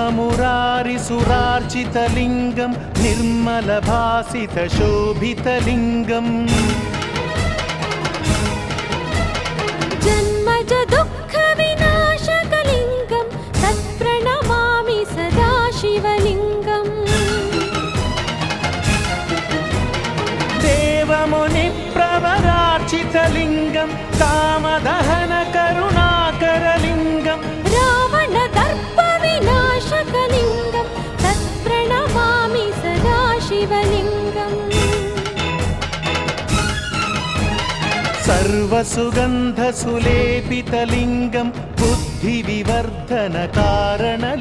ब्रह्ममुरारिसुरार्चितलिङ्गं निर्मलभासितशोभितलिङ्गम् जन्मज दुःखविनाशकलिङ्गं तत्प्रणमामि सदा शिवलिङ्गम् देवमुनिप्रवरार्चितलिङ्गं कामदहनकरुणाकरलिङ्गम् रावणदर्पविनाशकलिङ्गं तत्प्रणमामि सदा शिवलिङ्गम् सर्वसुगन्धसुलेपितलिङ्गं बुद्धिविवर्धनकारणलिङ्गम्